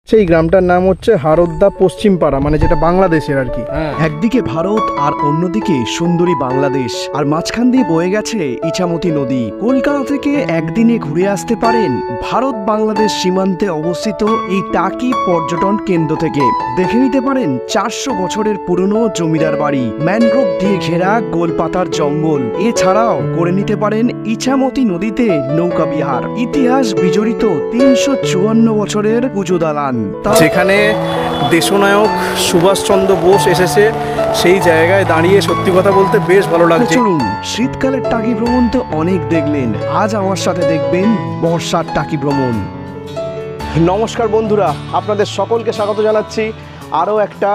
সেই গ্রামটার নাম হচ্ছে হারোদ্দা পশ্চিমপাড়া, মানে যেটা বাংলাদেশের আর কি। একদিকে ভারত আর অন্যদিকে সুন্দরী বাংলাদেশ, আর মাঝখান দিয়ে বয়ে গেছে ইছামতি নদী। কলকাতা থেকে একদিনে ঘুরে আসতে পারেন ভারত বাংলাদেশ সীমান্তে অবস্থিত এই টাকি পর্যটন কেন্দ্র থেকে। দেখে নিতে পারেন 400 বছরের পুরনো জমিদার বাড়ি, ম্যানগ্রোভ দিয়ে ঘেরা গোলপাতার জঙ্গল। এছাড়াও করে নিতে পারেন ইছামতি নদীতে নৌকা বিহার, ইতিহাস বিজড়িত 354 বছরের পুজো দালান, যেখানে দেশনায়ক সুভাষচন্দ্র বোস এসেছে। সেই জায়গায় দাঁড়িয়ে সত্যি কথা বলতে বেশ ভালো লাগছে। চলুন, শীতকালের টাকি ভ্রমণ তো অনেক দেখলেন, আজ আমার সাথে দেখবেন বর্ষার টাকি ভ্রমণ। নমস্কার বন্ধুরা, আপনাদের সকলকে স্বাগত জানাচ্ছি আরও একটা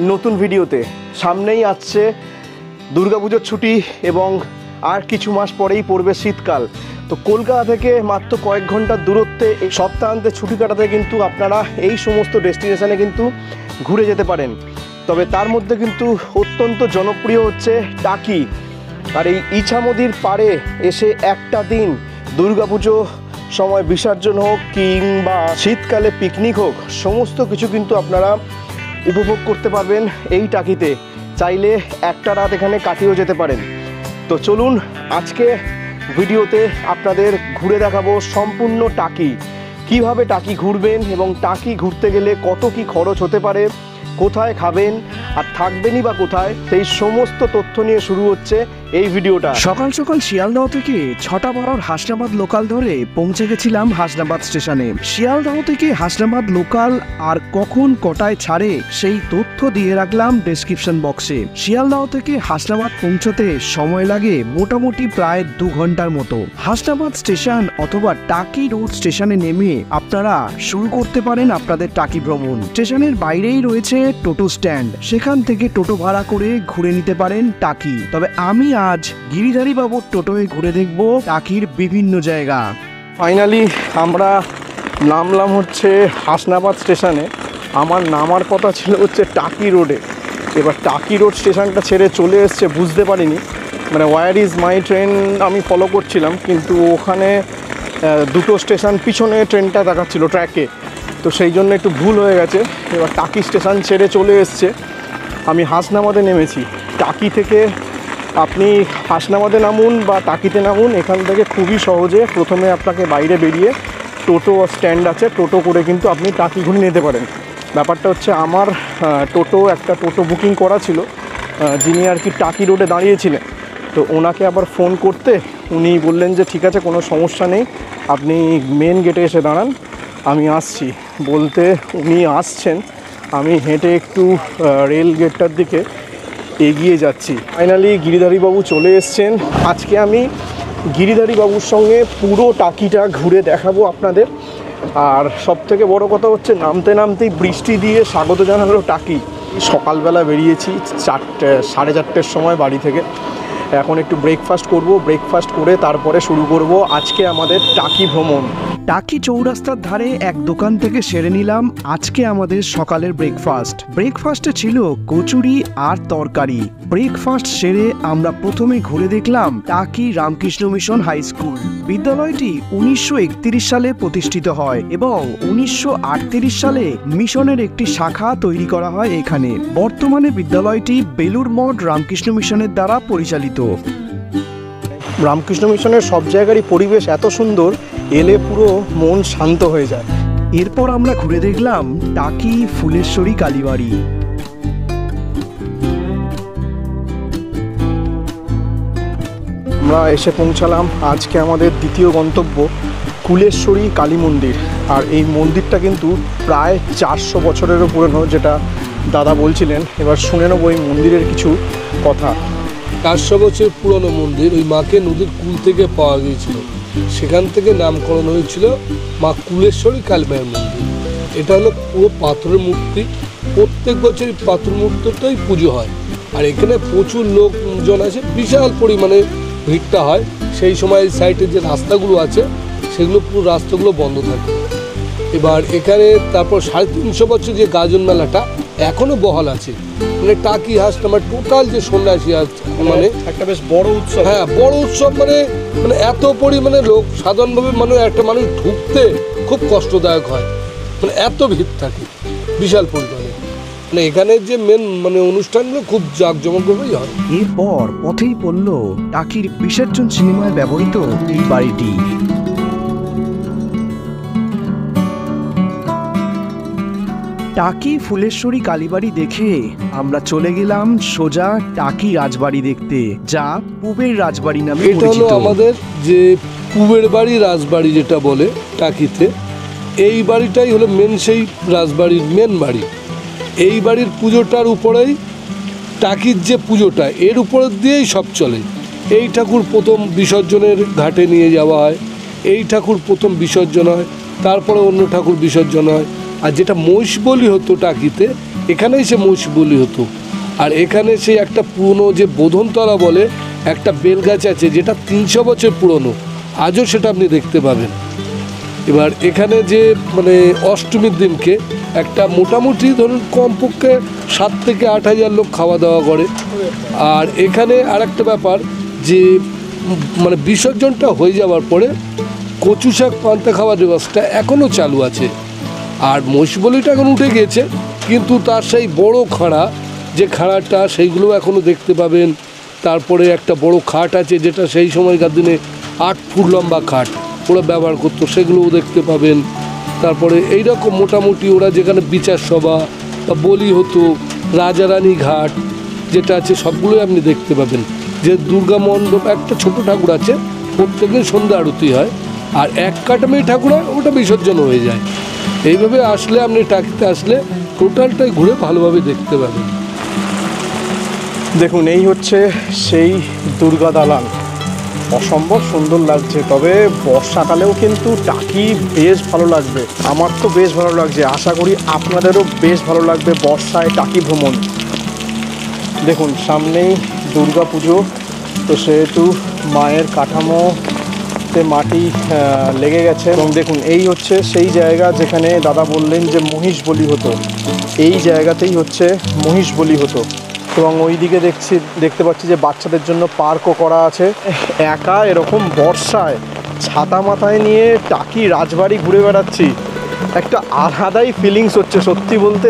নতুন ভিডিওতে। সামনেই আসছে দুর্গাপুজোর ছুটি এবং আর কিছু মাস পরেই পড়বে শীতকাল। তো কলকাতা থেকে মাত্র কয়েক ঘন্টার দূরত্বে এই সপ্তাহান্তে ছুটি কাটাতে কিন্তু আপনারা এই সমস্ত ডেস্টিনেশনে কিন্তু ঘুরে যেতে পারেন। তবে তার মধ্যে কিন্তু অত্যন্ত জনপ্রিয় হচ্ছে টাকি। আর এই ইছামতির পাড়ে এসে একটা দিন দুর্গাপুজো সময় বিসর্জন হোক কিংবা শীতকালে পিকনিক হোক, সমস্ত কিছু কিন্তু আপনারা উপভোগ করতে পারবেন এই টাকিতে। চাইলে একটা রাত এখানে কাটিয়েও যেতে পারেন। তো চলুন, আজকে ভিডিওতে আপনাদের ঘুরে দেখাবো সম্পূর্ণ টাকি, কিভাবে টাকি ঘুরবেন এবং টাকি ঘুরতে গেলে কত কি খরচ হতে পারে, কোথায় খাবেন আর থাকবেনই বা কোথায়, সেই সমস্ত তথ্য নিয়ে শুরু হচ্ছে এই ভিডিওটা। সকাল সকাল শিয়ালদহ থেকে 6টা 12 হাসনাবাদ লোকাল ধরে পৌঁছে গেছিলাম হাসনাবাদ স্টেশনে। শিয়ালদহ থেকে হাসনাবাদ লোকাল আর কখন কটায় ছাড়ে সেই তথ্য দিয়ে রাখলাম ডেসক্রিপশন বক্সে। শিয়ালদহ থেকে হাসনাবাদ পৌঁছতে সময় লাগে মোটামুটি প্রায় 2 ঘন্টার মতো। হাসনাবাদ স্টেশন অথবা টাকি রোড স্টেশনে নেমে আপনারা শুরু করতে পারেন আপনাদের টাকি ভ্রমণ। স্টেশনের বাইরেই রয়েছে টোটো স্ট্যান্ড, সেখান থেকে টোটো ভাড়া করে ঘুরে নিতে পারেন টাকি। তবে আমি আজ গিরিধারী বাবুর টোটোয় ঘুরে দেখব টাকির বিভিন্ন জায়গা। ফাইনালি আমরা নামলাম হচ্ছে হাসনাবাদ স্টেশনে। আমার নামার কথা ছিল হচ্ছে টাকি রোডে। এবার টাকি রোড স্টেশনটা ছেড়ে চলে এসছে বুঝতে পারিনি, মানে ওয়ার ইজ মাই ট্রেন আমি ফলো করছিলাম, কিন্তু ওখানে দুটো স্টেশন পিছনে ট্রেনটা দেখাচ্ছিল ট্র্যাকে, তো সেই জন্য একটু ভুল হয়ে গেছে। এবার টাকি স্টেশন ছেড়ে চলে এসছে, আমি হাসনাবাদে নেমেছি। টাকি থেকে আপনি হাসনাবাদে নামুন বা টাকিতে নামুন, এখান থেকে খুবই সহজে প্রথমে আপনাকে বাইরে বেরিয়ে টোটো স্ট্যান্ড আছে, টোটো করে কিন্তু আপনি টাকি ঘুরে নিতে পারেন। ব্যাপারটা হচ্ছে আমার একটা টোটো বুকিং করা ছিল, যিনি আর কি টাকি রোডে দাঁড়িয়েছিলেন। তো ওনাকে আবার ফোন করতে উনি বললেন যে ঠিক আছে, কোনো সমস্যা নেই, আপনি মেন গেটে এসে দাঁড়ান, আমি আসছি। বলতে উনি আসছেন, আমি হেঁটে একটু রেল গেটটার দিকে এগিয়ে যাচ্ছি। ফাইনালি গিরিধারীবাবু চলে এসছেন। আজকে আমি গিরিধারীবাবুর সঙ্গে পুরো টাকিটা ঘুরে দেখাবো আপনাদের। আর সবথেকে বড় কথা হচ্ছে নামতে নামতেই বৃষ্টি দিয়ে স্বাগত জানালো টাকি। সকালবেলা বেরিয়েছি 4:30 সময় বাড়ি থেকে। এখন একটু ব্রেকফাস্ট করব, ব্রেকফাস্ট করে তারপরে শুরু করব আজকে আমাদের টাকি ভ্রমণ। টাকি চৌরাস্তার ধারে এক দোকান থেকে সেরে নিলাম আজকে আমাদের সকালের ব্রেকফাস্ট। ব্রেকফাস্টে ছিল কচুরি আর তরকারি। ব্রেকফাস্ট সেরে আমরা প্রথমে ঘুরে দেখলাম টাকি রামকৃষ্ণ মিশন হাই স্কুল। বিদ্যালয়টি 1931 সালে প্রতিষ্ঠিত হয় এবং 1938 সালে মিশনের একটি শাখা তৈরি করা হয় এখানে। বর্তমানে বিদ্যালয়টি বেলুর মঠ রামকৃষ্ণ মিশনের দ্বারা পরিচালিত। রামকৃষ্ণ মিশনের সব জায়গারই পরিবেশ এত সুন্দর, এলে পুরো মন শান্ত হয়ে যায়। এরপর আমরা ঘুরে দেখলাম টাকি ফুলেশ্বরী কালীবাড়ি। আমরা এসে পৌঁছালাম আজকে আমাদের দ্বিতীয় গন্তব্য কুলেশ্বরী কালী মন্দির। আর এই মন্দিরটা কিন্তু প্রায় 400 বছরেরও পুরনো, যেটা দাদা বলছিলেন। এবার শুনে নেবো এই মন্দিরের কিছু কথা। 400 বছর পুরনো মন্দির। ওই মাকে নদীর কুল থেকে পাওয়া গিয়েছিল, সেখান থেকে নামকরণ হয়েছিল মা কুলেশ্বরী কালীমায়ের মন্দির। এটা হলো পুরো পাথরের মূর্তি, প্রত্যেক বছর পাথর মূর্তিটাই পুজো হয়। আর এখানে প্রচুর লোকজন আছে, বিশাল পরিমাণে ভিড়টা হয়। সেই সময় সাইডের যে রাস্তাগুলো আছে সেগুলো পুরো রাস্তাগুলো বন্ধ থাকে। এবার এখানে তারপর 350 বছর যে গাজন মেলাটা এখনও বহাল আছে। মানে টাকি হাসনাবাদ টোটাল যে সন্ন্যাসী আছে, মানে একটা বেশ বড় উৎসব। হ্যাঁ, বড় উৎসব। মানে এত পরিমাণে লোক, সাধারণভাবে একটা মানুষ ঢুকতে খুব কষ্টদায়ক হয়। মানে এত ভিড় থাকে বিশাল পরিমাণে। মানে এখানের যে মেন মানে অনুষ্ঠানগুলো খুব জাঁকজমকভাবেই হয়। এরপর পথেই পড়ল টাকির বিসর্জন সিনেমায় ব্যবহৃত এই বাড়িটি। টাকি ফুলেশ্বরী কালীবাড়ি দেখে আমরা চলে গেলাম সোজা টাকি রাজবাড়ি দেখতে, যা পূবের রাজবাড়ি নামে এটা হলো পরিচিত। আমাদের যে পূবের বাড়ি রাজবাড়ি যেটা বলে টাকিতে, এই বাড়িটাই হলো মেন সেই রাজবাড়ির মেন বাড়ি। এই বাড়ির পুজোটার উপরেই টাকির যে পুজোটা এর উপর দিয়েই সব চলে। এই ঠাকুর প্রথম বিসর্জনের ঘাটে নিয়ে যাওয়া হয়, এই ঠাকুর প্রথম বিসর্জন হয়, তারপরে অন্য ঠাকুর বিসর্জন হয়। আর যেটা মহিষ বলি হতো টাকিতে, এখানেই সে মহিষ বলি হতো। আর এখানে সেই একটা পুরনো যে বোধনতলা বলে একটা বেলগাছ আছে, যেটা 300 বছর পুরনো, আজও সেটা আপনি দেখতে পাবেন। এবার এখানে যে মানে অষ্টমীর দিনকে একটা মোটামুটি ধরুন কমপক্ষে 7 থেকে 8 হাজার লোক খাওয়া দাওয়া করে। আর এখানে আরেকটা ব্যাপার যে মানে বিসর্জনটা হয়ে যাওয়ার পরে কচু শাক পান্তা খাওয়ার ব্যবস্থা এখনও চালু আছে। আর মহিষবলিটা এখন উঠে গিয়েছে, কিন্তু তার সেই বড় খাঁড়া যে খাঁড়াটা সেইগুলো এখনও দেখতে পাবেন। তারপরে একটা বড় খাট আছে, যেটা সেই সময়কার দিনে 8 ফুট লম্বা খাট ওরা ব্যবহার করতো, সেগুলোও দেখতে পাবেন। তারপরে এইরকম মোটামুটি ওরা যেখানে বিচার সভা বা বলি হতো, রাজারানী ঘাট যেটা আছে, সবগুলোই আপনি দেখতে পাবেন। যে দুর্গা মণ্ডপ একটা ছোট ঠাকুর আছে, প্রত্যেকের সন্ধ্যা আরতি হয়, আর এক কাটামেই ঠাকুর হয়, ওটা বিসর্জন হয়ে যায়। এইভাবে আসলে আপনি টাকিতে আসলে টোটালটাই ঘুরে ভালোভাবে দেখতে পাবেন। দেখুন, এই হচ্ছে সেই দুর্গা দালান, অসম্ভব সুন্দর লাগছে। তবে বর্ষাকালেও কিন্তু টাকি বেশ ভালো লাগবে, আমার তো বেশ ভালো লাগছে, আশা করি আপনাদেরও বেশ ভালো লাগবে বর্ষায় টাকি ভ্রমণ। দেখুন, সামনেই দুর্গা পুজো, তো সেহেতু মায়ের কাঠামোতে মাটি লেগে গেছে। এবং দেখুন, এই হচ্ছে সেই জায়গা যেখানে দাদা বললেন যে মহিষ বলি হতো, এই জায়গাতেই হচ্ছে মহিষ বলি হতো। এবং ওই দিকে দেখতে পাচ্ছি যে বাচ্চাদের জন্য পার্কও করা আছে। একা এরকম বর্ষায় ছাতা মাথায় নিয়ে টাকি রাজবাড়ি ঘুরে বেড়াচ্ছি, একটা আলাদাই ফিলিংস হচ্ছে। সত্যি বলতে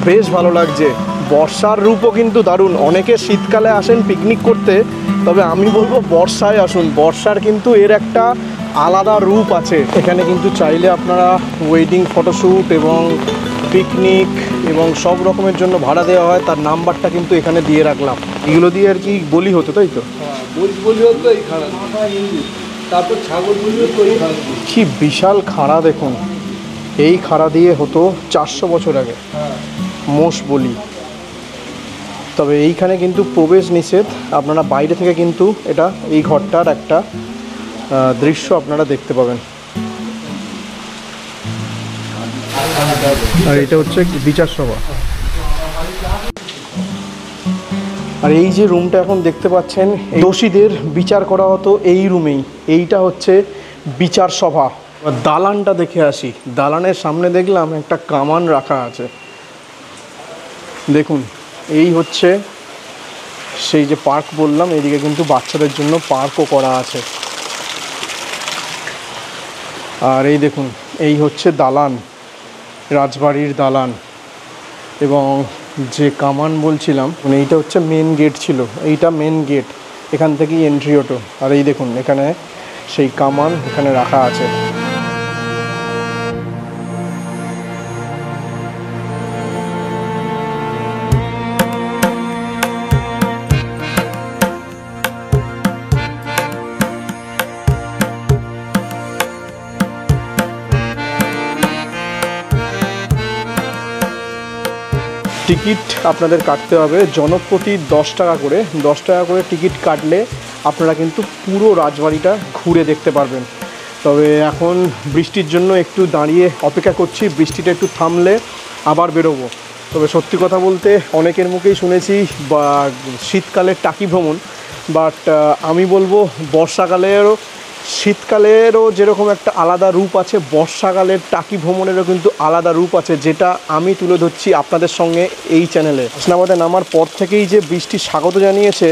বেশ ভালো লাগছে। বর্ষার রূপও কিন্তু দারুণ। অনেকে শীতকালে আসেন পিকনিক করতে, তবে আমি বলবো বর্ষায় আসুন, বর্ষার কিন্তু এর একটা আলাদা রূপ আছে। এখানে কিন্তু চাইলে আপনারা ওয়েডিং ফটোশ্যুট এবং পিকনিক এবং সব রকমের জন্য ভাড়া দেওয়া হয়। তার নাম্বারটা কিন্তু এখানে দিয়ে রাখলাম। এগুলো দিয়ে আর কি বলি হতো, তাই তো? বলি হতো এই খাড়া, তারপর ছাগল বলি হতো এই খাড়া। কি বিশাল খাড়া দেখুন, এই খাড়া দিয়ে হতো 400 বছর আগে মোষ বলি। তবে এইখানে কিন্তু প্রবেশ নিষেধ, আপনারা বাইরে থেকে কিন্তু এটা এই ঘরটার একটা দৃশ্য আপনারা দেখতে পাবেন। আর এটা হচ্ছে বিচার সভা। আর এই যে রুমটা এখন দেখতে পাচ্ছেন, দোষীদের বিচার করা হতো এই রুমেই। এইটা হচ্ছে বিচার সভা। দালানটা দেখে আসি। দালানের সামনে দেখলাম একটা কামান রাখা আছে। দেখুন, এই হচ্ছে সেই যে পার্ক বললাম, এইদিকে কিন্তু বাচ্চাদের জন্য পার্কও করা আছে। আর এই দেখুন, এই হচ্ছে দালান, রাজবাড়ির দালান। এবং যে কামান বলছিলাম, মানে এইটা হচ্ছে মেন গেট ছিল, এইটা মেন গেট, এখান থেকেই এন্ট্রি হতো। আর এই দেখুন, এখানে সেই কামান এখানে রাখা আছে। টিকিট আপনাদের কাটতে হবে জনপ্রতি 10 টাকা করে। 10 টাকা করে টিকিট কাটলে আপনারা কিন্তু পুরো রাজবাড়িটা ঘুরে দেখতে পারবেন। তবে এখন বৃষ্টির জন্য একটু দাঁড়িয়ে অপেক্ষা করছি, বৃষ্টিটা একটু থামলে আবার বেরোবো। তবে সত্যি কথা বলতে অনেকের মুখেই শুনেছি বা শীতকালের টাকি ভ্রমণ, বাট আমি বলবো বর্ষাকালেরও, শীতকালেরও যেরকম একটা আলাদা রূপ আছে, বর্ষাকালের টাকি ভ্রমণেরও কিন্তু আলাদা রূপ আছে, যেটা আমি তুলে ধরছি আপনাদের সঙ্গে এই চ্যানেলে। হাসনাবাদে নামার পর থেকেই যে বৃষ্টি স্বাগত জানিয়েছে,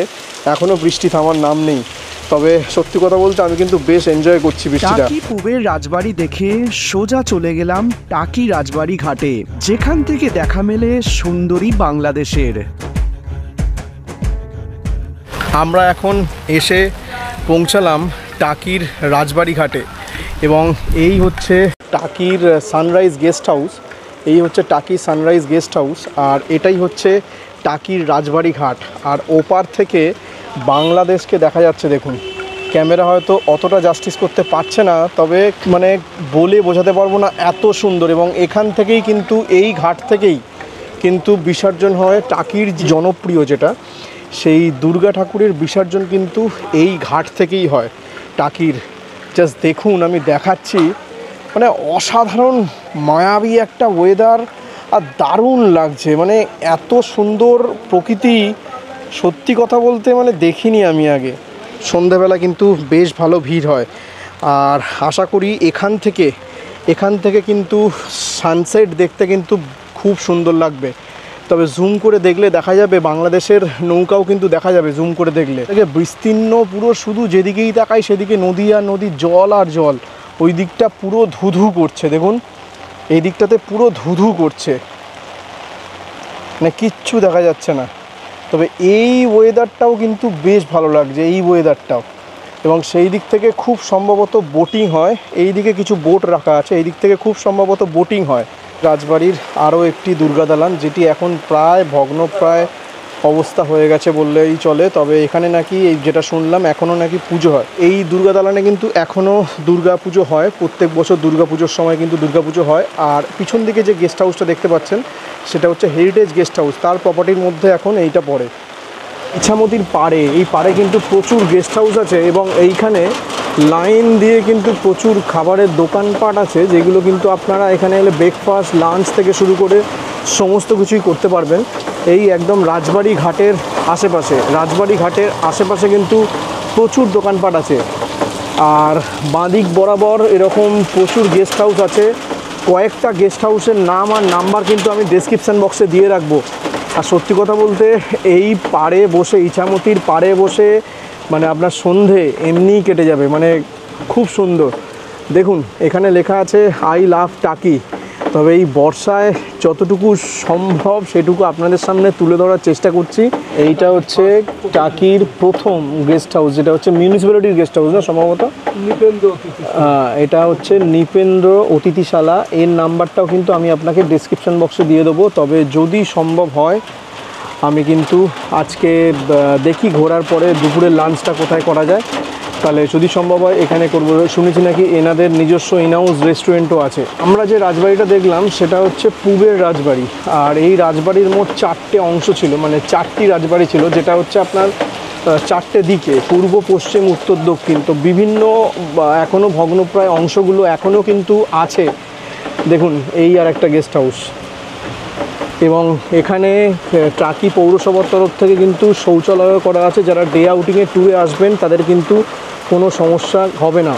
এখনও বৃষ্টি থামার নাম নেই। তবে সত্যি কথা বলতে আমি কিন্তু বেশ এনজয় করছি বৃষ্টিটা। টাকি পুবের রাজবাড়ি দেখে সোজা চলে গেলাম টাকি রাজবাড়ি ঘাটে, যেখান থেকে দেখা মেলে সুন্দরী বাংলাদেশের। আমরা এখন এসে পৌঁছালাম টাকির রাজবাড়ি ঘাটে এবং এই হচ্ছে টাকির সানরাইজ গেস্ট হাউস। এই হচ্ছে টাকি সানরাইজ গেস্ট হাউস আর এটাই হচ্ছে টাকির রাজবাড়ি ঘাট। আর ওপার থেকে বাংলাদেশকে দেখা যাচ্ছে। দেখুন, ক্যামেরা হয়তো অতটা জাস্টিস করতে পারছে না, তবে মানে বলে বোঝাতে পারবো না এত সুন্দর। এবং এখান থেকেই কিন্তু এই ঘাট থেকেই কিন্তু বিসর্জন হয় টাকির জনপ্রিয় যেটা সেই দুর্গা ঠাকুরের বিসর্জন কিন্তু এই ঘাট থেকেই হয় টাকির। জাস্ট দেখুন, আমি দেখাচ্ছি, মানে অসাধারণ মায়াবী একটা ওয়েদার আর দারুণ লাগছে। মানে এত সুন্দর প্রকৃতি সত্যি কথা বলতে মানে দেখিনি আমি আগে। সন্ধেবেলা কিন্তু বেশ ভালো ভিড় হয় আর আশা করি এখান থেকে কিন্তু সানসেট দেখতে কিন্তু খুব সুন্দর লাগবে। তবে জুম করে দেখলে দেখা যাবে বাংলাদেশের নৌকাও কিন্তু দেখা যাবে জুম করে দেখলে। বিস্তীর্ণ পুরো, শুধু যেদিকেই তাকাই সেদিকে নদী আর নদী, জল আর জল। ওই দিকটা পুরো ধুধু করছে, দেখুন এই দিকটাতে পুরো ধুধু করছে, মানে কিচ্ছু দেখা যাচ্ছে না। তবে এই ওয়েদারটাও কিন্তু বেশ ভালো লাগছে, এই ওয়েদারটাও। এবং সেই দিক থেকে খুব সম্ভবত বোটিং হয়, এই দিকে কিছু বোট রাখা আছে, এই দিক থেকে খুব সম্ভবত বোটিং হয়। রাজবাড়ির আরও একটি দুর্গা দালান, যেটি এখন প্রায় ভগ্নপ্রায় অবস্থা হয়ে গেছে বললেই চলে। তবে এখানে নাকি এই যেটা শুনলাম এখনও নাকি পুজো হয়। এই দুর্গা দালানে কিন্তু এখনও দুর্গা পুজো হয়, প্রত্যেক বছর দুর্গা পুজোর সময় কিন্তু দুর্গা পুজো হয়। আর পিছন দিকে যে গেস্ট হাউসটা দেখতে পাচ্ছেন সেটা হচ্ছে হেরিটেজ গেস্ট হাউস, তার প্রপার্টির মধ্যে এখন এইটা পড়ে। ইছামতির পাড়ে, এই পাড়ে কিন্তু প্রচুর গেস্ট হাউস আছে এবং এইখানে লাইন দিয়ে কিন্তু প্রচুর খাবারের দোকানপাট আছে, যেগুলো কিন্তু আপনারা এখানে এলে ব্রেকফাস্ট, লাঞ্চ থেকে শুরু করে সমস্ত কিছুই করতে পারবেন। এই একদম রাজবাড়ি ঘাটের আশেপাশে কিন্তু প্রচুর দোকানপাট আছে। আর বাঁদিক বরাবর এরকম প্রচুর গেস্ট হাউস আছে। কয়েকটা গেস্ট হাউসের নাম আর নাম্বার কিন্তু আমি ডেসক্রিপশান বক্সে দিয়ে রাখবো। আর সত্যি কথা বলতে এই পাড়ে বসে, ইছামতির পাড়ে বসে মানে আপনার সন্ধে এমনিই কেটে যাবে, মানে খুব সুন্দর। দেখুন এখানে লেখা আছে আই লাভ টাকি। তবে এই বর্ষায় যতটুকু সম্ভব সেটুকু আপনাদের সামনে তুলে ধরার চেষ্টা করছি। এইটা হচ্ছে টাকির প্রথম গেস্ট হাউস, যেটা হচ্ছে মিউনিসিপ্যালিটির গেস্ট হাউস না সম্ভবত, এটা হচ্ছে নৃপেন্দ্র অতিথিশালা। এর নাম্বারটাও কিন্তু আমি আপনাকে ডেসক্রিপশন বক্সে দিয়ে দেবো। তবে যদি সম্ভব হয় আমি কিন্তু আজকে দেখি ঘোরার পরে দুপুরের লাঞ্চটা কোথায় করা যায়, তাহলে যদি সম্ভব হয় এখানে করবো। শুনেছি নাকি এনাদের নিজস্ব ইনহাউস রেস্টুরেন্টও আছে। আমরা যে রাজবাড়িটা দেখলাম সেটা হচ্ছে পূবের রাজবাড়ি। আর এই রাজবাড়ির মোট 4টে অংশ ছিল, মানে 4টি রাজবাড়ি ছিল, যেটা হচ্ছে আপনার 4টে দিকে, পূর্ব, পশ্চিম, উত্তর, দক্ষিণ। তো বিভিন্ন এখনও ভগ্নপ্রায় অংশগুলো এখনও কিন্তু আছে। দেখুন এই আর একটা গেস্ট হাউস। এবং এখানে টাকি পৌরসভার তরফ থেকে কিন্তু শৌচালয় করা আছে, যারা ডে আউটিংয়ে ট্যুরে আসবেন তাদের কিন্তু কোনো সমস্যা হবে না।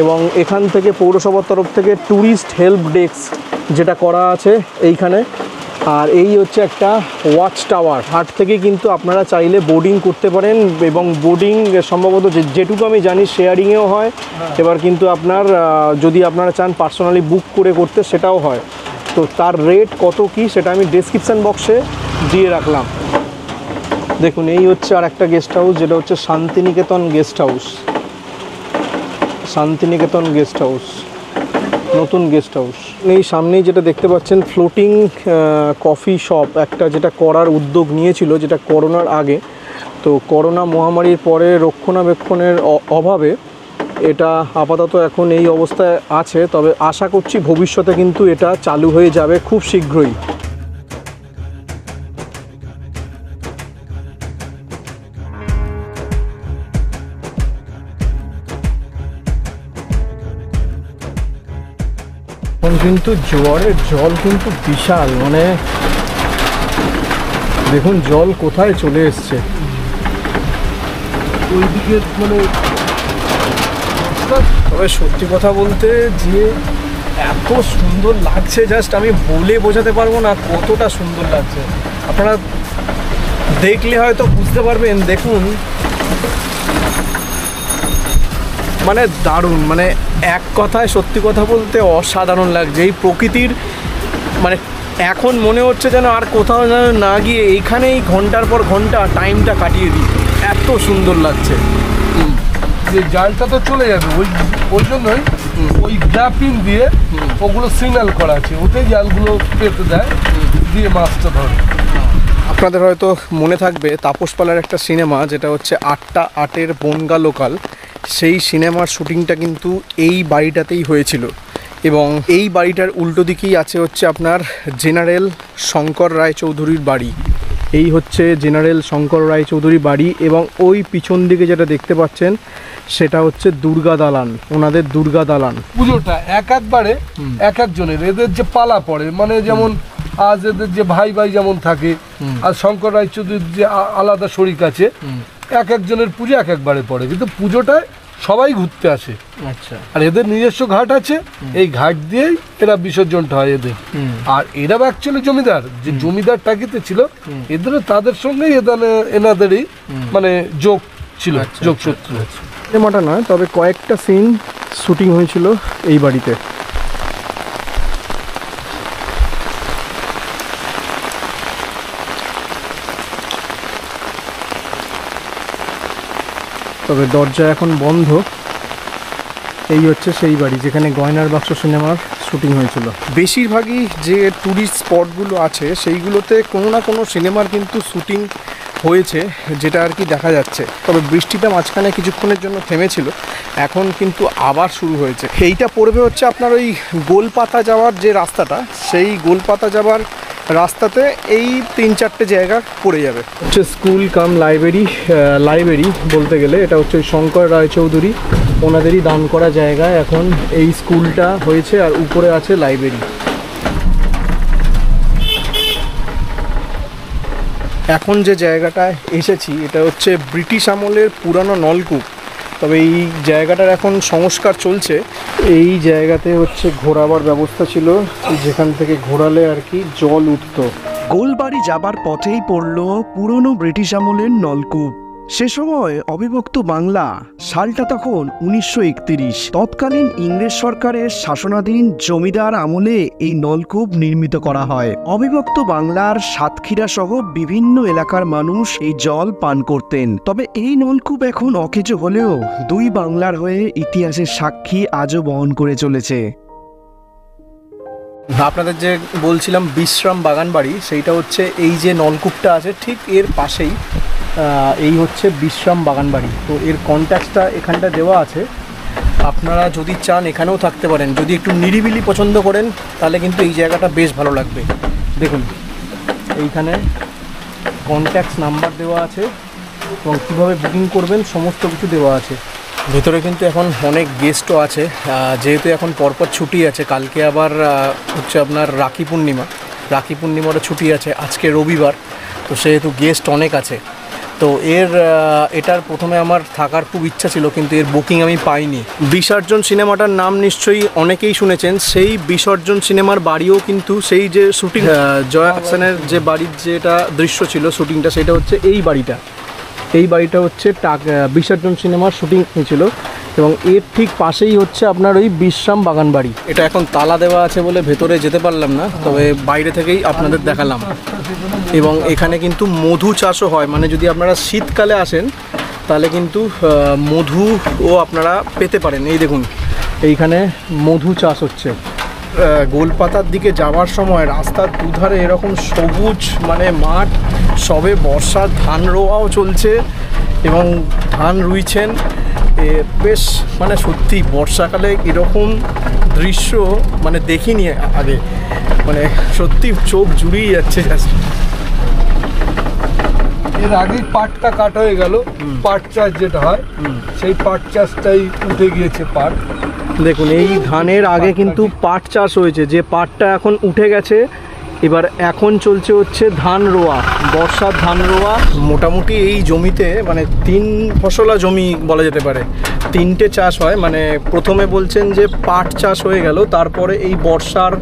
এবং এখান থেকে পৌরসভার তরফ থেকে ট্যুরিস্ট হেল্প ডেস্ক যেটা করা আছে এইখানে। আর এই হচ্ছে একটা ওয়াচ টাওয়ার। হাট থেকে কিন্তু আপনারা চাইলে বোর্ডিং করতে পারেন এবং বোর্ডিং সম্ভবত যেটুকু আমি জানি শেয়ারিংয়েও হয়। এবার কিন্তু আপনার যদি আপনারা চান পার্সোনালি বুক করে করতে সেটাও হয়। তো তার রেট কত কি সেটা আমি ডেসক্রিপশান বক্সে দিয়ে রাখলাম। দেখুন এই হচ্ছে আর একটা গেস্ট হাউস, যেটা হচ্ছে Santiniketan guest house. Santiniketan guest house, নতুন গেস্ট হাউস। এই সামনেই যেটা দেখতে পাচ্ছেন ফ্লোটিং কফি শপ একটা, যেটা করার উদ্যোগ নিয়েছিল যেটা করোনার আগে। তো করোনা মহামারীর পরে রক্ষণাবেক্ষণের অভাবে এটা আপাতত এখন এই অবস্থায় আছে। তবে আশা করছি ভবিষ্যতে কিন্তু এটা চালু হয়ে যাবে খুব শীঘ্রই। এখন কিন্তু জোয়ারের জল কিন্তু বিশাল, মানে দেখুন জল কোথায় চলে এসছে ওইদিকে, মানে তবে সত্যি কথা বলতে যে এত সুন্দর লাগছে, জাস্ট আমি বলে বোঝাতে পারবো না কতটা সুন্দর লাগছে। আপনারা দেখলে হয়তো বুঝতে পারবেন। দেখুন মানে দারুণ, মানে এক কথায় সত্যি কথা বলতে অসাধারণ লাগছে। এই প্রকৃতির মানে এখন মনে হচ্ছে যেন আর কোথাও যেন না গিয়ে এইখানেই ঘন্টার পর ঘন্টা টাইমটা কাটিয়ে দিই, এত সুন্দর লাগছে। যে জালটা তো চলে যাবে, ওই জন্যই ওই গ্রাফিন দিয়ে ওগুলো সিগন্যাল করা আছে, ওতেই জালগুলো পেতে দেয়, দিয়ে মাছটা ধরে। আপনাদের হয়তো মনে থাকবে তাপস পালের একটা সিনেমা যেটা হচ্ছে 8টা 8-এর বনগা লোকাল, সেই সিনেমার শুটিংটা কিন্তু এই বাড়িটাতেই হয়েছিল। এবং এই বাড়িটার উল্টো দিকেই আছে হচ্ছে আপনার জেনারেল শঙ্কর রায়চৌধুরীর বাড়ি। এই হচ্ছে জেনারেল শঙ্কর রায়চৌধুরীর বাড়ি, এবং ওই পিছন দিকে যেটা দেখতে পাচ্ছেন সেটা হচ্ছে দুর্গা দালান, ওনাদের দুর্গা দালান। পুজোটা একবারে এক একজনের, এদের যে পালা পড়ে, মানে যেমন আজ এদের যে ভাই ভাই যেমন থাকে, আর শঙ্কর রায়চৌধুরীর যে আলাদা শরিক আছে, এক একজনের পুজো এক একবারে পড়ে, কিন্তু পুজোটায় সবাই ঘুরতে আসে। আচ্ছা। আর এদের নিজস্ব ঘাট আছে, এই ঘাট দিয়েই এরা বিসর্জনটা হয় এদের। আর এরা অ্যাকচুয়ালি জমিদার, যে জমিদার টাকিতে ছিল, এদের তাদের সঙ্গেই এনাদেরই মানে যোগ ছিল, যোগসূত্র। সিনেমাটা নয়, তবে কয়েকটা সিন শুটিং হয়েছিল এই বাড়িতে। তবে দরজা এখন বন্ধ। এই হচ্ছে সেই বাড়ি যেখানে গয়নার বাক্স সিনেমার শুটিং হয়েছিল। বেশিরভাগই যে ট্যুরিস্ট স্পটগুলো আছে সেইগুলোতে কোনো না কোনো সিনেমার কিন্তু শুটিং হয়েছে, যেটা আর কি দেখা যাচ্ছে। তবে বৃষ্টিটা মাঝখানে কিছুক্ষণের জন্য থেমেছিল, এখন কিন্তু আবার শুরু হয়েছে। এইটা পড়বে হচ্ছে আপনার ওই গোলপাতা যাওয়ার যে রাস্তাটা, সেই গোলপাতা যাওয়ার রাস্তাতে এই 3-4টে জায়গা পড়ে যাবে। হচ্ছে স্কুল কাম লাইব্রেরি বলতে গেলে এটা হচ্ছে ওই শঙ্কর রায়চৌধুরী ওনাদেরই দান করা জায়গায় এখন এই স্কুলটা হয়েছে, আর উপরে আছে লাইব্রেরি। এখন যে জায়গাটায় এসেছি এটা হচ্ছে ব্রিটিশ আমলের পুরানো নলকূপ। তবে এই জায়গাটার এখন সংস্কার চলছে। এই জায়গাতে হচ্ছে ঘোরাবার ব্যবস্থা ছিল, যেখান থেকে ঘোরালে আর কি জল উঠত। গোলবাড়ি যাবার পথেই পড়ল পুরনো ব্রিটিশ আমলের নলকূপ। সে সময় অবিভক্ত বাংলা, সালটা তখন 1931। তৎকালীন ইংরেজ সরকারের শাসনাধীন জমিদার আমলে এই নলকূপ নির্মিত করা হয়। অবিভক্ত বাংলার সাতক্ষীরা সহ বিভিন্ন এলাকার মানুষ এই জল পান করতেন। তবে এই নলকূপ এখন অকেজো হলেও দুই বাংলার হয়ে ইতিহাসের সাক্ষী আজও বহন করে চলেছে। আপনাদের যে বলছিলাম বিশ্রাম বাগান বাড়ি, সেইটা হচ্ছে এই যে নলকূপটা আছে ঠিক এর পাশেই। এই হচ্ছে বিশ্রাম বাগান বাড়ি। তো এর কন্ট্যাক্টটা এখানটা দেওয়া আছে, আপনারা যদি চান এখানেও থাকতে পারেন। যদি একটু নিরিবিলি পছন্দ করেন তাহলে কিন্তু এই জায়গাটা বেশ ভালো লাগবে। দেখুন এইখানে কন্ট্যাক্ট নাম্বার দেওয়া আছে এবং কীভাবে বুকিং করবেন সমস্ত কিছু দেওয়া আছে। ভেতরে কিন্তু এখন অনেক গেস্টও আছে, যেহেতু এখন পরপর ছুটি আছে। কালকে আবার হচ্ছে আপনার রাখি পূর্ণিমারও ছুটি আছে, আজকে রবিবার, তো সেহেতু গেস্ট অনেক আছে। তো এটার প্রথমে আমার থাকার খুব ইচ্ছা ছিল, কিন্তু এর বুকিং আমি পাইনি। বিসর্জন সিনেমাটার নাম নিশ্চয়ই অনেকেই শুনেছেন। সেই বিসর্জন সিনেমার বাড়িও কিন্তু সেই যে শুটিং জয়া হাসানের যে বাড়ির যেটা দৃশ্য ছিল শুটিংটা, সেটা হচ্ছে এই বাড়িটা হচ্ছে বিসর্জন সিনেমার শুটিং হয়েছিল। এবং এর ঠিক পাশেই হচ্ছে আপনার ওই বিশ্রাম বাগান বাড়ি। এটা এখন তালা দেওয়া আছে বলে ভেতরে যেতে পারলাম না, তবে বাইরে থেকেই আপনাদের দেখালাম। এবং এখানে কিন্তু মধু চাষও হয়, মানে যদি আপনারা শীতকালে আসেন তাহলে কিন্তু মধুও আপনারা পেতে পারেন। এই দেখুন এইখানে মধু চাষ হচ্ছে। গোলপাতার দিকে যাওয়ার সময় রাস্তার দুধারে এরকম সবুজ মানে মাঠ, সবে বর্ষার ধান রোয়াও চলছে এবং ধান রুইছেন। বেশ মানে সত্যি বর্ষাকালে এরকম দৃশ্য মানে দেখিনি আগে, মানে সত্যি চোখ জুড়িয়ে যাচ্ছে। এর আগেই পাটটা কাটা হয়ে গেল, পাট চাষ যেটা হয় সেই পাট চাষটাই উঠে গিয়েছে। পাট দেখুন এই ধানের আগে কিন্তু পাট চাষ হয়েছে, যে পাটটা এখন উঠে গেছে। এবার এখন চলছে হচ্ছে ধান রোয়া, বর্ষার ধান রোয়া। মোটামুটি এই জমিতে মানে 3 ফসলা জমি বলা যেতে পারে, 3টে চাষ হয়। মানে প্রথমে বলছেন যে পাট চাষ হয়ে গেল, তারপরে এই বর্ষার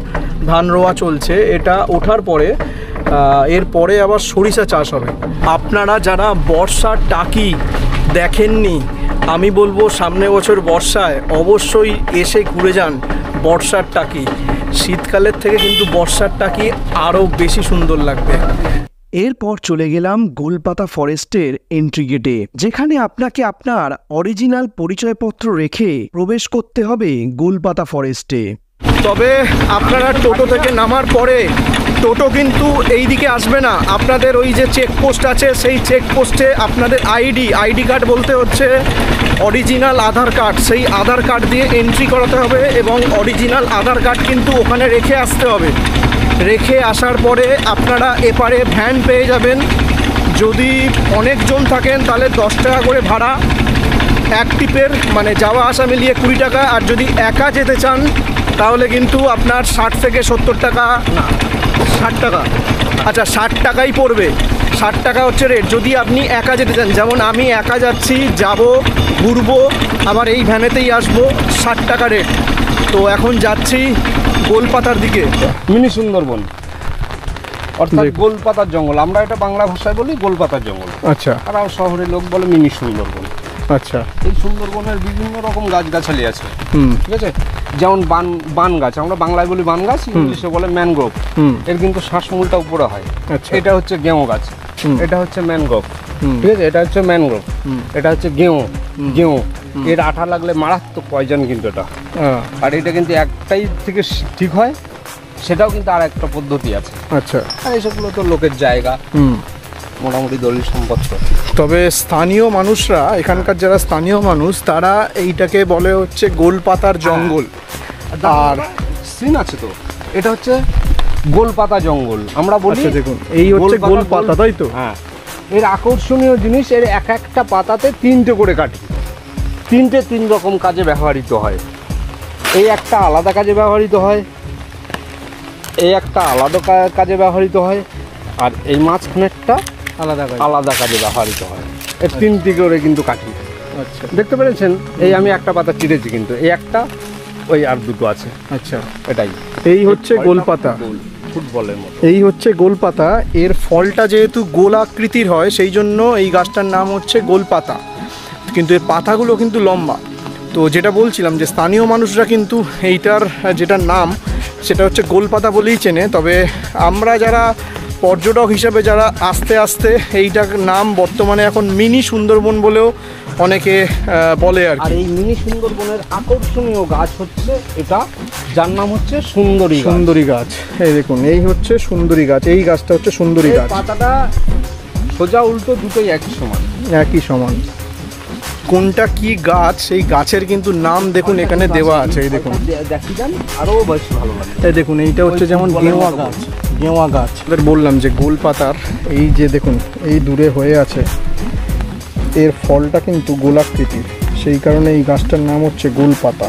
ধান রোয়া চলছে। এটা ওঠার পরে এরপরে আবার সরিষা চাষ হবে। আপনারা যারা বর্ষার টাকি দেখেননি, আমি বলবো সামনে বছর বর্ষায় অবশ্যই এসে ঘুরে যান বর্ষার টাকি। শীতকালের থেকে কিন্তু বর্ষার টাকি আরও বেশি সুন্দর লাগবে। এরপর চলে গেলাম গোলপাতা ফরেস্টের এন্ট্রি গেটে, যেখানে আপনাকে আপনার অরিজিনাল পরিচয়পত্র রেখে প্রবেশ করতে হবে গোলপাতা ফরেস্টে। তবে আপনারা টোটো থেকে নামার পরে টোটো কিন্তু এই দিকে আসবে না, আপনাদের ওই যে চেকপোস্ট আছে সেই চেকপোস্টে আপনাদের আইডি কার্ড বলতে হচ্ছে অরিজিনাল আধার কার্ড, সেই আধার কার্ড দিয়ে এন্ট্রি করাতে হবে এবং অরিজিনাল আধার কার্ড কিন্তু ওখানে রেখে আসতে হবে। রেখে আসার পরে আপনারা এপারে ভ্যান পেয়ে যাবেন। যদি অনেকজন থাকেন তাহলে 10 টাকা করে ভাড়া এক টিপের, মানে যাওয়া আসা মিলিয়ে 20 টাকা। আর যদি একা যেতে চান তাহলে কিন্তু আপনার 60 থেকে 70 টাকা, না 60 টাকা, আচ্ছা 60 টাকাই পড়বে। 60 টাকা হচ্ছে রেট যদি আপনি একা যেতে চান। যেমন আমি একা যাচ্ছি, যাব ঘুরবো আবার এই ভ্যানেতেই আসবো, 60 টাকা রেট। তো এখন যাচ্ছি গোলপাতার দিকে। মিনি সুন্দরবন অর্থাৎ গোলপাতার জঙ্গল, আমরা এটা বাংলা ভাষায় বলি গোলপাতার জঙ্গল। আচ্ছা, আর শহরের লোক বলে মিনি সুন্দরবন। আচ্ছা, এই সুন্দরবনের বিভিন্ন রকম গাছগাছালি আছে, হুম, ঠিক আছে। যেমন বান গাছ, আমরা বাংলায় বলি বান গাছ, ইংলিশে বলে ম্যানগ্রোভ। এর কিন্তু শ্বাসমূলটা উপরে হয়। আচ্ছা, এটা হচ্ছে গেঁও গাছ, এটা হচ্ছে ম্যানগ্রোভ, হুম, ঠিক আছে। এটা হচ্ছে ম্যানগ্রোভ, এটা হচ্ছে গেঁও। এর আঠা লাগলে মারাত্মক পয়জন কিন্তু এটা। আর এটা কিন্তু একটাই থেকে ঠিক হয়, সেটাও কিন্তু আর একটা পদ্ধতি আছে। আচ্ছা, আর এইসবগুলো তো লোকের জায়গা, মোটামুটি দলিল সম্পত্তি। তবে স্থানীয় মানুষরা, এখানকার যারা স্থানীয় মানুষ, তারা এইটাকে বলে হচ্ছে গোলপাতার জঙ্গল। আর সিন আছে তো, এটা হচ্ছে গোলপাতা জঙ্গল আমরা বলি। দেখুন এই হচ্ছে গোলপাতা, তাই তো? হ্যাঁ, এর আকর্ষণীয় জিনিস, এর এক একটা পাতাতে 3টে করে কাঠি, 3 রকম কাজে ব্যবহৃত হয়। এই একটা আলাদা কাজে ব্যবহৃত হয়, এই একটা আলাদা কাজে ব্যবহৃত হয়, আর এই মাঝখানেরটা আলাদা কাজে ব্যবহৃত হয়। এর 3টি করে কিন্তু কাঠি। আচ্ছা, দেখতে পেরেছেন, এই আমি একটা পাতা চিড়েছি, কিন্তু এই একটা, ওই আর দুটো আছে। আচ্ছা, এটাই এই হচ্ছে গোলপাতা, ফুটবলের মতো। এই হচ্ছে গোলপাতা। এর ফলটা যেহেতু গোল আকৃতির হয় সেই জন্য এই গাছটার নাম হচ্ছে গোলপাতা, কিন্তু এর পাতাগুলো কিন্তু লম্বা। তো যেটা বলছিলাম যে স্থানীয় মানুষরা কিন্তু এইটার যেটার নাম সেটা হচ্ছে গোলপাতা বলেই চেনে। তবে আমরা যারা পর্যটক হিসেবে যারা আস্তে আস্তে এইটার নাম বর্তমানে এখন মিনি সুন্দরবন বলেও অনেকে বলে আর আর কি। এই মিনি সুন্দরবনের আকর্ষণীয় গাছ হচ্ছে এটা, যার নাম হচ্ছে সুন্দরী গাছ। সুন্দরী গাছ, এই দেখুন এই হচ্ছে সুন্দরী গাছ, এই গাছটা হচ্ছে সুন্দরী এই গাছ। পাতাটা সোজা উল্টো দুটোই একই সমান, একই সমান। কোনটা কি গাছ সেই গাছের কিন্তু নাম দেখুন এখানে দেওয়া আছে, এই দেখুন দেখি যান, আরও বেশ ভালো লাগে। এই দেখুন এইটা হচ্ছে যেমন গেওয়া গাছ, গেওয়া গাছ। বললাম যে গোলপাতার এই যে দেখুন এই দূরে হয়ে আছে, এর ফলটা কিন্তু গোলাকৃতির, সেই কারণে এই গাছটার নাম হচ্ছে গোলপাতা।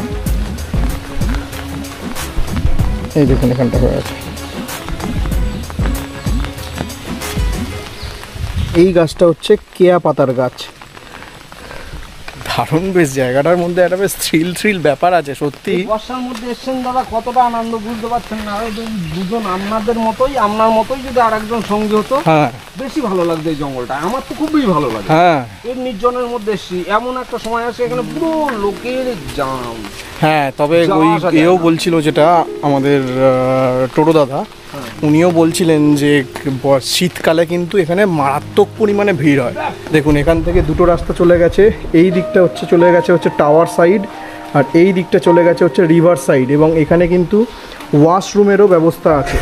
এই দেখুন এখানটা হয়ে আছে। এই গাছটা হচ্ছে কেয়া পাতার গাছ। দারুণ, বেশ জায়গাটার মধ্যে একটা বেশ থ্রিল ব্যাপার আছে সত্যি। বর্ষার মধ্যে এসছেন দাদা, কতটা আনন্দ বুঝতে পারছেন না? দুজন আপনার মতোই যদি আরেকজন সঙ্গী হতো, হ্যাঁ বেশি ভালো লাগতো এই জঙ্গলটা। আমার তো খুবই ভালো লাগে। হ্যাঁ, এর নির্জনের মধ্যে এসছি, এমন একটা সময় আসে এখানে পুরো লোকের জাম। হ্যাঁ, তবে যাওয়া ওই আসা যায় এও না। বলছিল, যেটা আমাদের টোটো দাদা, উনিও বলছিলেন যে শীতকালে কিন্তু এখানে মারাত্মক পরিমাণে ভিড় হয়। দেখুন এখান থেকে দুটো রাস্তা চলে গেছে, এই দিকটা চলে গেছে টাওয়ার সাইড, আর এই দিকটা চলে গেছে হচ্ছে রিভার সাইড। এবং এখানে কিন্তু ওয়াশরুমেরও ব্যবস্থা আছে,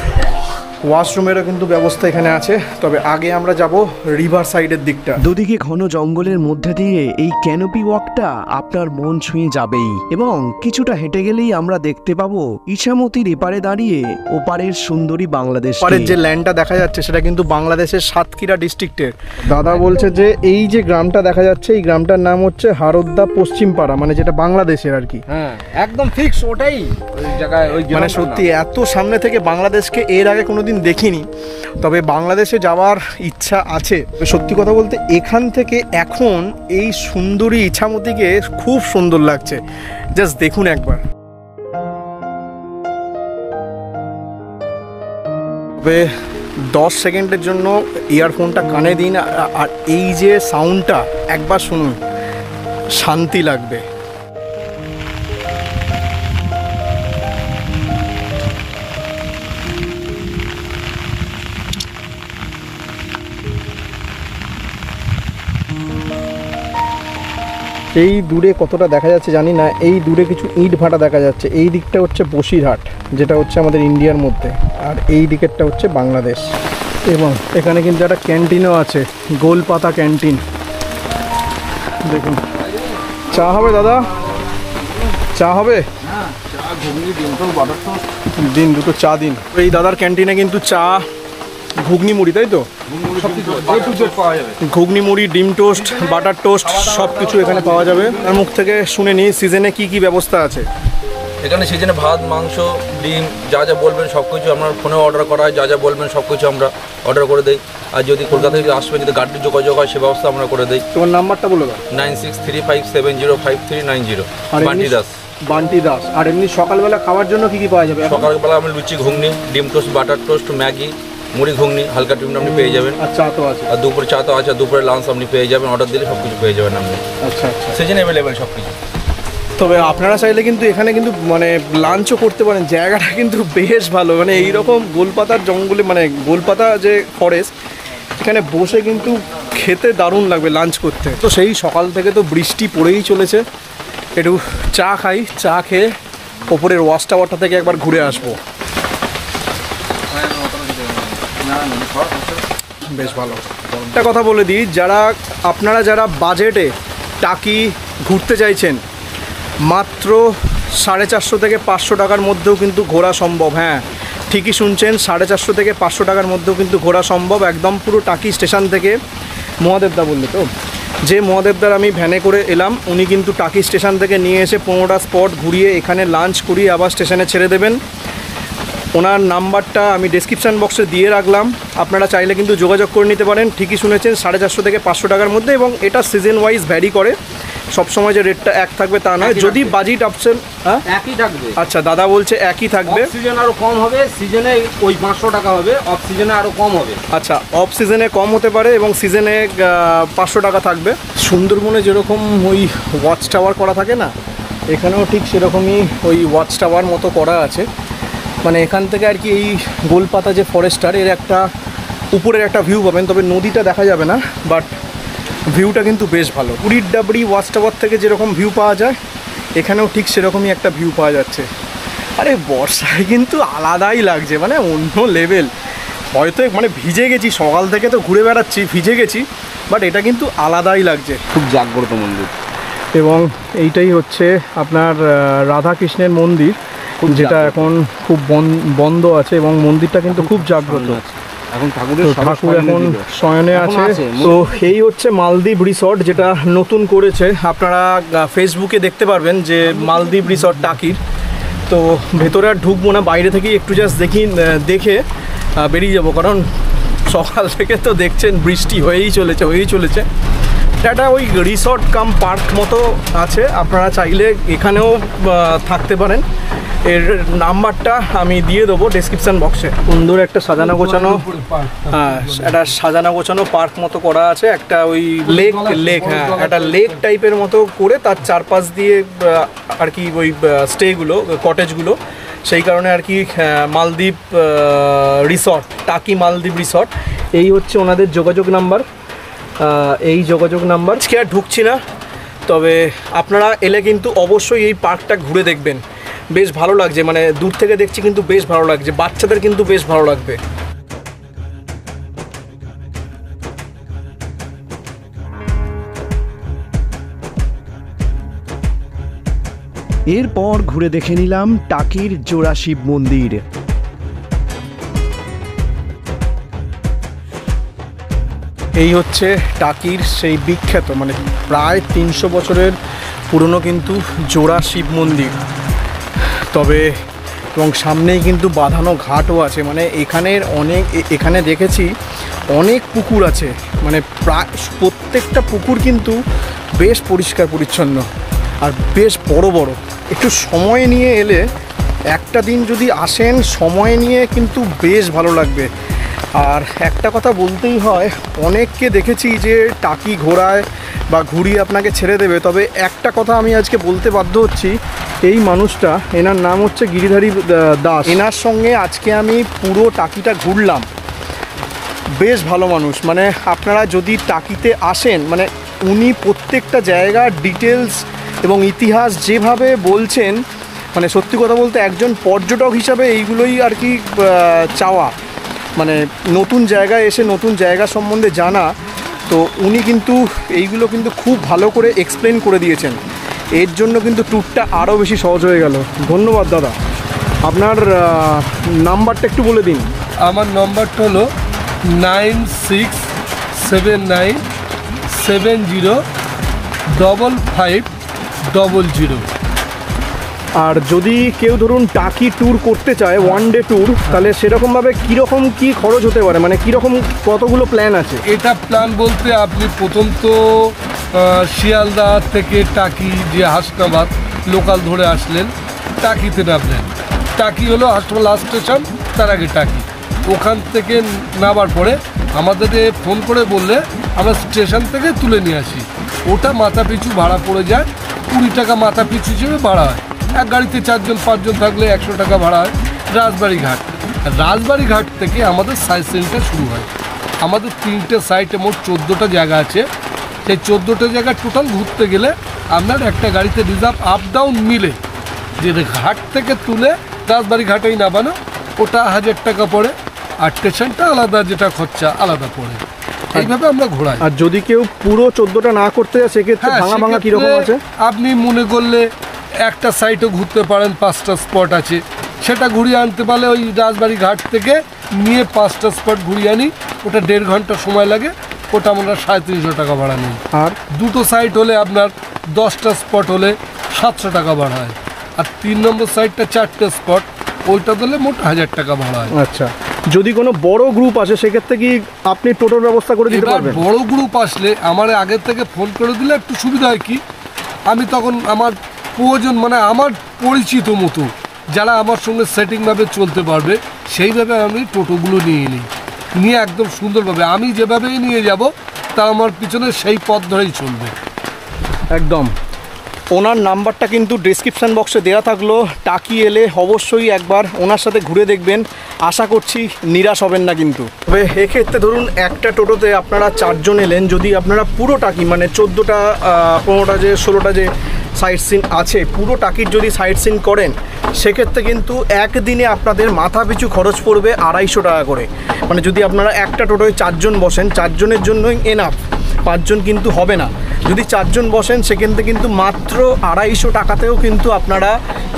ওয়াশরুমেরও কিন্তু ব্যবস্থা এখানে আছে। তবে আগে আমরা যাব রিভার সাইডের দিকটা। দুদিকে ঘন জঙ্গলের মধ্যে দিয়ে এই ক্যানোপি ওয়াকটা আপনার মন ছুঁয়ে যাবেই, এবং কিছুটা হেঁটে গেলেই আমরা দেখতে পাবো ইছামতির এপারে দাঁড়িয়ে ওপারের সুন্দরী বাংলাদেশ। পারের যে ল্যান্ডটা দেখা যাচ্ছে সেটা কিন্তু বাংলাদেশের সাতক্ষীরা ডিস্ট্রিক্টের। দাদা বলছে যে এই যে গ্রামটা দেখা যাচ্ছে এই গ্রামটার নাম হচ্ছে হারোদ্দা পশ্চিমপাড়া, মানে যেটা বাংলাদেশের আর কি। হ্যাঁ, একদম ফিক্স ওটাই ওই জায়গায়, ওই মানে সত্যি এত সামনে থেকে বাংলাদেশকে এর আগে কোনোদিন দেখিনি, তবে বাংলাদেশে যাওয়ার ইচ্ছা আছে। সত্যি কথা বলতে এখান থেকে এখন এই সুন্দরী ইছামতিকে খুব সুন্দর লাগছে, জাস্ট দেখুন একবার। তবে 10 সেকেন্ডের জন্য ইয়ারফোনটা কানে দিন, আর এই যে সাউন্ডটা একবার শুনুন। শান্তি লাগবে। এই দূরে কতটা দেখা যাচ্ছে জানি না, এই দূরে কিছু ইট ভাটা দেখা যাচ্ছে। এই দিকটা হচ্ছে বসিরহাট, যেটা হচ্ছে আমাদের ইন্ডিয়ার মধ্যে, আর এই দিকেরটা হচ্ছে বাংলাদেশ। এবং এখানে কিন্তু একটা ক্যান্টিনও আছে, গোলপাতা ক্যান্টিন। দেখুন, চা হবে দাদা? চা হবে? দিন দুটো চা দিন। এই দাদার ক্যান্টিনে কিন্তু চা, ঘুগনি মুড়ি, তাই তো? ঘুগনি মুড়ি, ডিম টোস্ট, বাটার টোস্ট সব কিছু এখানে পাওয়া যাবে। তার মুখ থেকে শুনে নিই সিজনে কি কি ব্যবস্থা আছে এখানে। সিজনে ভাত, মাংস, ডিম যা যা বলবেন সব কিছু আপনার ফোনে অর্ডার করা হয়। যা যা বলবেন সব কিছু আমরা অর্ডার করে দিই। আর যদি কলকাতা থেকে আসবেন, যদি গাড়ির যোগাযোগ হয় সে ব্যবস্থা আমরা করে দিই। তোমার নাম্বারটা বলে দাও। 9635705390। বান্টি দাস। বান্টি দাস। আর এমনি সকালবেলা খাওয়ার জন্য কি কি পাওয়া যাবে? সকালবেলা আমি লুচি, ঘুগনি, ডিম টোস্ট, বাটার টোস্ট, ম্যাগি, মুড়ি, ঘুগনি, হালকা টিফিন আপনি পেয়ে যাবেন। আর চা তো আছে। আর দুপুরে চা তো আছে, দুপুরে লাঞ্চ আপনি পেয়ে যাবেন। অর্ডার দিলে সব কিছু পেয়ে যাবেন আপনি। আচ্ছা আচ্ছা, সিজন অ্যাভেলেবেল সব কিছু। তবে আপনারা চাইলে কিন্তু এখানে কিন্তু মানে লাঞ্চও করতে পারেন। জায়গাটা কিন্তু বেশ ভালো, মানে এইরকম গোলপাতার জঙ্গলে, মানে গোলপাতা যে ফরেস্ট, এখানে বসে কিন্তু খেতে দারুণ লাগবে লাঞ্চ করতে। তো সেই সকাল থেকে তো বৃষ্টি পড়েই চলেছে, একটু চা খাই, চা খেয়ে ওপরের ওয়াচ টাওয়ারটা থেকে একবার ঘুরে আসবো। বেশ ভালো। একটা কথা বলে দিই, আপনারা যারা বাজেটে টাকি ঘুরতে চাইছেন, মাত্র 450 থেকে 500 টাকার মধ্যেও কিন্তু ঘোরা সম্ভব। হ্যাঁ, ঠিকই শুনছেন, 450 থেকে 500 টাকার মধ্যেও কিন্তু ঘোরা সম্ভব। একদম পুরো টাকি স্টেশন থেকে। মহাদেবদা বললে তো, যে মহাদেবদার আমি ভ্যানে করে এলাম, উনি কিন্তু টাকি স্টেশন থেকে নিয়ে এসে 15টা স্পট ঘুরিয়ে এখানে লাঞ্চ করিয়ে আবার স্টেশনে ছেড়ে দেবেন। ওনার নাম্বারটা আমি ডেসক্রিপশান বক্সে দিয়ে রাখলাম, আপনারা চাইলে কিন্তু যোগাযোগ করে নিতে পারেন। ঠিকই শুনেছেন, 450 থেকে 500 টাকার মধ্যে। এবং এটা সিজন ওয়াইজ ভ্যারি করে, সবসময় যে রেটটা এক থাকবে তা নয়। যদি বাজেট অপশন একই থাকবে। আচ্ছা, দাদা বলছে একই থাকবে। সিজন আরো কম হবে, সিজনে ওই 500 টাকা হবে, অফ সিজনে আরো কম হবে। আচ্ছা, অফ সিজনে কম হতে পারে এবং সিজনে 500 টাকা থাকবে। সুন্দরবনে যেরকম ওই ওয়াচ টাওয়ার করা থাকে না, এখানেও ঠিক সেরকমই ওই ওয়াচ টাওয়ার মতো করা আছে। মানে এখান থেকে আর কি এই গোলপাতা যে ফরেস্টার, এর একটা উপরের একটা ভিউ পাবেন। তবে নদীটা দেখা যাবে না, বাট ভিউটা কিন্তু বেশ ভালো। পুরীর ডাবরি ওয়াচ টাওয়ার থেকে যেরকম ভিউ পাওয়া যায়, এখানেও ঠিক সেরকমই একটা ভিউ পাওয়া যাচ্ছে। আরে বর্ষায় কিন্তু আলাদাই লাগছে, মানে অন্য লেভেল। হয়তো মানে ভিজে গেছি, সকাল থেকে তো ঘুরে বেড়াচ্ছি, ভিজে গেছি, বাট এটা কিন্তু আলাদাই লাগছে। খুব জাগ্রত মন্দির। এবং এইটাই হচ্ছে আপনার রাধাকৃষ্ণের মন্দির, যেটা এখন খুব বন্ধ আছে এবং মন্দিরটা কিন্তু খুব জাগ্রত। এখন ঠাকুর এখন শয়নে আছে। তো এই হচ্ছে মালদ্বীপ রিসর্ট, যেটা নতুন করেছে। আপনারা ফেসবুকে দেখতে পারবেন যে মালদ্বীপ রিসর্ট টাকির। তো ভেতরে আর ঢুকবো না, বাইরে থেকেই একটু জাস্ট দেখে বেরিয়ে যাবো, কারণ সকাল থেকে তো দেখছেন বৃষ্টি হয়েই চলেছে। এটা ওই রিসর্ট কাম পার্ক মতো আছে, আপনারা চাইলে এখানেও থাকতে পারেন। এর নাম্বারটা আমি দিয়ে দেবো ডেসক্রিপশান বক্সে। সুন্দর একটা সাজানো গোছানো, হ্যাঁ, একটা সাজানো গোছানো পার্ক মতো করা আছে। একটা ওই লেক, হ্যাঁ, একটা লেক টাইপের মতো করে তার চারপাশ দিয়ে আর কি ওই স্টেগুলো, কটেজগুলো। সেই কারণে আর কি মালদ্বীপ রিসর্ট, টাকি মালদ্বীপ রিসর্ট। এই হচ্ছে ওনাদের যোগাযোগ নাম্বার, এই যোগাযোগ নাম্বার। আজকে আর ঢুকছি না, তবে আপনারা এলে কিন্তু অবশ্যই এই পার্কটা ঘুরে দেখবেন। বেশ ভালো লাগছে, মানে দূর থেকে দেখছি কিন্তু বেশ ভালো লাগছে, বাচ্চাদের কিন্তু বেশ ভালো লাগবে। এরপর ঘুরে দেখে নিলাম টাকির জোড়া শিব মন্দির। এই হচ্ছে টাকির সেই বিখ্যাত, মানে প্রায় 300 বছরের পুরনো কিন্তু জোড়া শিব মন্দির। তবে এবং সামনেই কিন্তু বাঁধানো ঘাটও আছে, মানে এখানে দেখেছি অনেক পুকুর আছে, মানে প্রায় প্রত্যেকটা পুকুর কিন্তু বেশ পরিষ্কার পরিচ্ছন্ন আর বেশ বড় বড়। একটু সময় নিয়ে এলে, একটা দিন যদি আসেন সময় নিয়ে, কিন্তু বেশ ভালো লাগবে। আর একটা কথা বলতেই হয়, অনেককে দেখেছি যে টাকি ঘোড়ায় বা ঘুরিয়ে আপনাকে ছেড়ে দেবে, তবে একটা কথা আমি আজকে বলতে বাধ্য হচ্ছি, এই মানুষটা, এনার নাম হচ্ছে গিরিধারী দাস, এনার সঙ্গে আজকে আমি পুরো টাকিটা ঘুরলাম। বেশ ভালো মানুষ, মানে আপনারা যদি টাকিতে আসেন, মানে উনি প্রত্যেকটা জায়গার ডিটেলস এবং ইতিহাস যেভাবে বলছেন, মানে সত্যি কথা বলতে একজন পর্যটক হিসাবে এইগুলোই আর কি চাওয়া, মানে নতুন জায়গায় এসে নতুন জায়গা সম্বন্ধে জানা। তো উনি কিন্তু এইগুলো কিন্তু খুব ভালো করে এক্সপ্লেন করে দিয়েছেন, এর জন্য কিন্তু ট্যুরটা আরও বেশি সহজ হয়ে গেল। ধন্যবাদ দাদা। আপনার নাম্বারটা একটু বলে দিন। আমার নম্বরটা হলো 9679705500। আর যদি কেউ ধরুন টাকি ট্যুর করতে চায়, ওয়ান ডে ট্যুর, তাহলে সেরকমভাবে কীরকম কী খরচ হতে পারে, মানে কীরকম কতগুলো প্ল্যান আছে? এটা প্ল্যান বলতে আপনি প্রথম তো শিয়ালদা থেকে টাকি যে হাসনাবাদ লোকাল ধরে আসলেন, টাকিতে নামলেন। টাকি হলো হাসপাতাল লাস্ট স্টেশন, তার আগে টাকি। ওখান থেকে নামার পরে আমাদের ফোন করে বললে আমরা স্টেশন থেকে তুলে নিয়ে আসি। ওটা মাথা পিছু ভাড়া পড়ে যায় 20 টাকা মাথা পিছু হিসেবে ভাড়া হয়। এক গাড়িতে 4-5 জন থাকলে 100 টাকা ভাড়া হয়। রাজবাড়ি ঘাট, রাজবাড়ি ঘাট থেকে আমাদের সাইট সিনটা শুরু হয়। আমাদের 3টে সাইটে মোট 14টা জায়গা আছে। সেই 14টা জায়গা টোটাল ঘুরতে গেলে আপনার একটা গাড়িতে রিজার্ভ আপ ডাউন মিলে যে ঘাট থেকে তুলে রাজবাড়ি ঘাটেই নামানো, ওটা 1000 টাকা পড়ে। আর স্টেশনটা আলাদা, যেটা খরচা আলাদা পড়ে। এইভাবে আমরা ঘোরাই। আর যদি কেউ পুরো 14টা না করতে যায়, সেক্ষেত্রে ভাঙা ভাঙা কীরকম আছে? আপনি মনে করলে একটা সাইটও ঘুরতে পারেন, 5টা স্পট আছে, সেটা ঘুরিয়ে আনতে পারলে ওই রাজবাড়ি ঘাট থেকে নিয়ে 5টা স্পট ঘুরিয়ে আনি, ওটা 1.5 ঘন্টা সময় লাগে। ওটা আমরা 350 টাকা ভাড়া নিই। আর 2টো সাইট হলে আপনার 10টা স্পট হলে 700 টাকা ভাড়া হয়। আর 3 নম্বর সাইটটা 4টে স্পট, ওইটা দিলে মোট 1000 টাকা ভাড়া হয়। আচ্ছা, যদি কোনো বড় গ্রুপ আসে সেক্ষেত্রে কি আপনি টোটোর ব্যবস্থা করে দিতে পারবেন? বড় গ্রুপ আসলে আমার আগের থেকে ফোন করে দিলে একটু সুবিধা হয় কি, আমি তখন আমার প্রয়োজন, মানে আমার পরিচিত মতো যারা আমার সঙ্গে সেটিংভাবে চলতে পারবে সেইভাবে আমি টোটোগুলো নিয়ে একদম সুন্দরভাবে আমি যেভাবেই নিয়ে যাব, তা আমার পিছনে সেই পথ ধরেই চলবে। একদম। ওনার নাম্বারটা কিন্তু ডেসক্রিপশান বক্সে দেওয়া থাকলো। টাকি এলে অবশ্যই একবার ওনার সাথে ঘুরে দেখবেন, আশা করছি নিরাশ হবেন না কিন্তু। তবে এক্ষেত্রে ধরুন একটা টোটোতে আপনারা 4 জন এলেন, যদি আপনারা পুরো টাকি মানে 14টা 15টা যে 16টা যে সাইট সিন আছে, পুরো টাকির যদি সাইট সিন করেন, সেক্ষেত্রে কিন্তু একদিনে আপনাদের মাথা পিছু খরচ পড়বে 250 টাকা করে। মানে যদি আপনারা একটা টোটোয় 4 জন বসেন, 4 জনের জন্যই এনাফ, 5 জন কিন্তু হবে না। যদি 4 জন বসেন সেক্ষেত্রে কিন্তু মাত্র 250 টাকাতেও কিন্তু আপনারা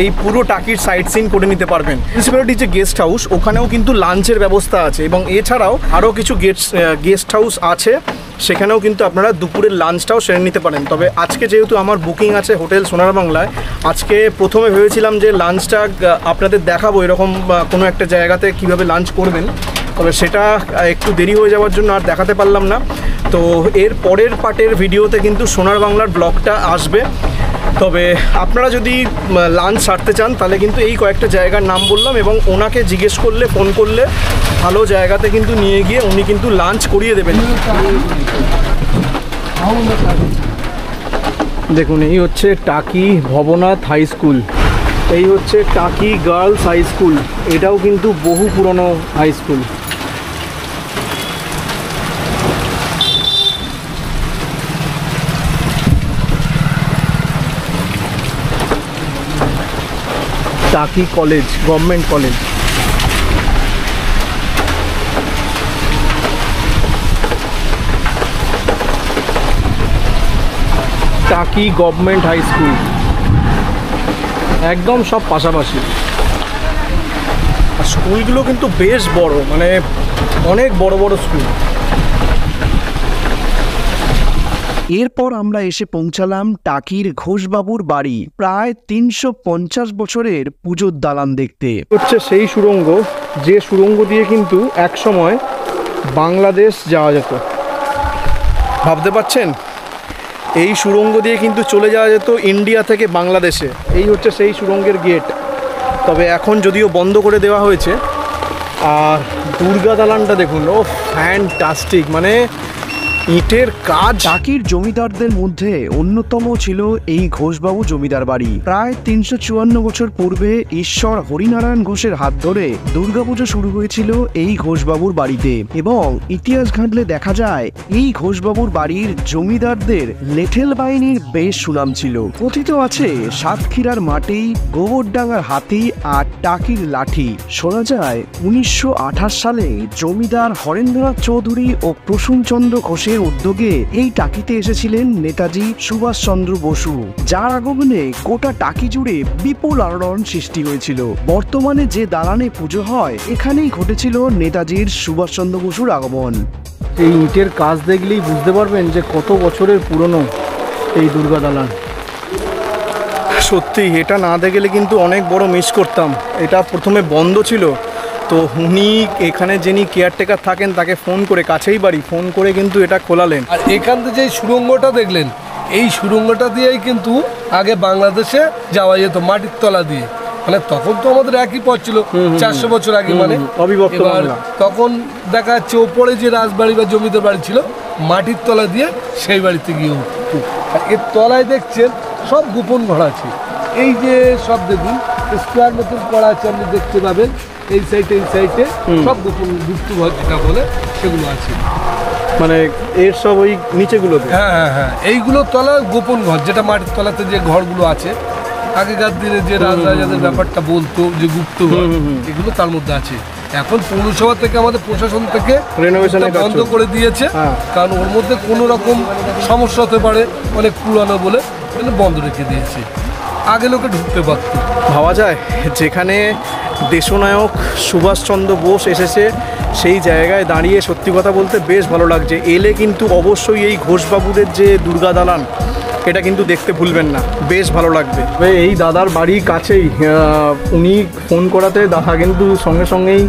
এই পুরো টাকির সাইট সিন করে নিতে পারবেন। মিউনিসিপ্যালিটির যে গেস্ট হাউস, ওখানেও কিন্তু লাঞ্চের ব্যবস্থা আছে, এবং এছাড়াও আরও কিছু গেস্ট হাউস আছে, সেখানেও কিন্তু আপনারা দুপুরের লাঞ্চটাও সেরে নিতে পারেন। তবে আজকে যেহেতু আমার বুকিং আছে হোটেল সোনার বাংলায়, আজকে প্রথমে ভেবেছিলাম যে লাঞ্চটা আপনাদের দেখাবো এরকম কোনো একটা জায়গাতে কিভাবে লাঞ্চ করবেন, তবে সেটা একটু দেরি হয়ে যাওয়ার জন্য আর দেখাতে পারলাম না। তো এর পরের পার্টের ভিডিওতে কিন্তু সোনার বাংলার ব্লগটা আসবে। তবে আপনারা যদি লাঞ্চ সারতে চান তাহলে কিন্তু এই কয়েকটা জায়গার নাম বললাম, এবং ওনাকে জিজ্ঞেস করলে, ফোন করলে ভালো জায়গাতে কিন্তু নিয়ে গিয়ে উনি কিন্তু লাঞ্চ করিয়ে দেবেন। দেখুন, এই হচ্ছে টাকি ভবনাথ হাই স্কুল, এই হচ্ছে টাকি গার্লস হাই স্কুল, এটাও কিন্তু বহু পুরনো হাই স্কুল। টাকি কলেজ, গভর্নমেন্ট কলেজ। টাকি গভর্নমেন্ট হাই স্কুল, একদম সব পাশাপাশি। আর স্কুলগুলো কিন্তু বেশ বড়, মানে অনেক বড় বড় স্কুল। এরপর আমরা এসে পৌঁছালাম টাকির ঘোষবাবুর বাড়ি, প্রায় 350 বছরের পুজোর দালান দেখতে। হচ্ছে সেই সুড়ঙ্গ, যে সুড়ঙ্গ দিয়ে কিন্তু একসময় বাংলাদেশ যাওয়া যেত। ভাবতে পারছেন, এই সুড়ঙ্গ দিয়ে কিন্তু চলে যাওয়া যেত ইন্ডিয়া থেকে বাংলাদেশে। এই হচ্ছে সেই সুড়ঙ্গের গেট, তবে এখন যদিও বন্ধ করে দেওয়া হয়েছে। আর দুর্গা দালানটা দেখুন, ও ফ্যান্টাস্টিক, মানে ইটের কাজ। টাকির জমিদারদের মধ্যে অন্যতম ছিল এই ঘোষবাবু জমিদার বাড়ি। প্রায় 354 বছর পূর্বে ঈশ্বর হরিনারায়ণ ঘোষের হাত ধরে দুর্গাপুজো শুরু হয়েছিল এই ঘোষবাবুর বাড়িতে, এবং ইতিহাস ঘাঁটলে দেখা যায় এই ঘোষবাবুর বাড়ির জমিদারদের লেঠেল বাহিনীর বেশ সুনাম ছিল। কথিত আছে সাতক্ষীরার মাটি, গোবরডাঙ্গার হাতি আর টাকির লাঠি। শোনা যায় 1928 সালে জমিদার হরেন্দ্রনাথ চৌধুরী ও প্রসূনচন্দ্র ঘোষের উদ্যোগে এই টাকিতে এসেছিলেন নেতাজি সুভাষচন্দ্র বসু, যার আগমনে গোটা টাকি জুড়ে বিপুল আলোড়ন সৃষ্টি হয়েছিল। বর্তমানে যে দালানে পুজো হয় এখানেই ঘটেছিল নেতাজির সুভাষচন্দ্র বসুর আগমন। এই ইটের কাজ দেখলেই বুঝতে পারবেন যে কত বছরের পুরনো এই দুর্গা দালান। সত্যি এটা না দেখলে কিন্তু অনেক বড় মিস করতাম। এটা প্রথমে বন্ধ ছিল, তো উনি এখানে যিনি কেয়ারটেকার থাকেন তাকে ফোন করে, কাছেই বাড়ি, ফোন করে কিন্তু এটা খোলালেন। আর এখান থেকে যে সুড়ঙ্গটা দেখলেন, এই সুড়ঙ্গটা দিয়েই কিন্তু আগে বাংলাদেশে যাওয়া যেত, মাটির তলা দিয়ে। মানে তখন তো আমাদের একই পথ ছিল 400 বছর আগে, মানে অবিভক্ত বাংলা। তখন দেখা যাচ্ছে ওপরে যে রাজবাড়ি বা জমিদার বাড়ি ছিল মাটির তলা দিয়ে, সেই বাড়িতে গিয়ে এর তলায় দেখছেন সব গোপন ঘর আছে। এই যে সব দেখুন স্কোয়ার মতন করা আছে, আপনি দেখতে পাবেন এই সাইডে সব গোপন গুপ্ত ঘর যেটা বলে সেগুলো আছে। মানে এর সব ওই নিচেগুলোতে? হ্যাঁ, এইগুলো তলা গোপন ঘর, যেটা মাটির তলাতে যে ঘরগুলো আছে আগেকার দিনে যে রাজাদের ব্যাপারটা বলতো যে গুপ্ত ঘর, এগুলো তার মধ্যে আছে। এখন পৌরসভা থেকে আমাদের প্রশাসন থেকে রেনোভেশন বন্ধ করে দিয়েছে, কারণ ওর মধ্যে কোনো রকম সমস্যা হতে পারে, অনেক পুরানো বলে বন্ধ রেখে দিয়েছে। আগে লোকে ঢুকতে পারত। ভাবা যায় যেখানে দেশনায়ক সুভাষচন্দ্র বোস এসেছে সেই জায়গায় দাঁড়িয়ে সত্যি কথা বলতে বেশ ভালো লাগছে। এলে কিন্তু অবশ্যই এই ঘোষবাবুদের যে দুর্গা দালান এটা কিন্তু দেখতে ভুলবেন না, বেশ ভালো লাগবে। এই দাদার বাড়ির কাছেই, উনি ফোন করাতে দাদা কিন্তু সঙ্গে সঙ্গেই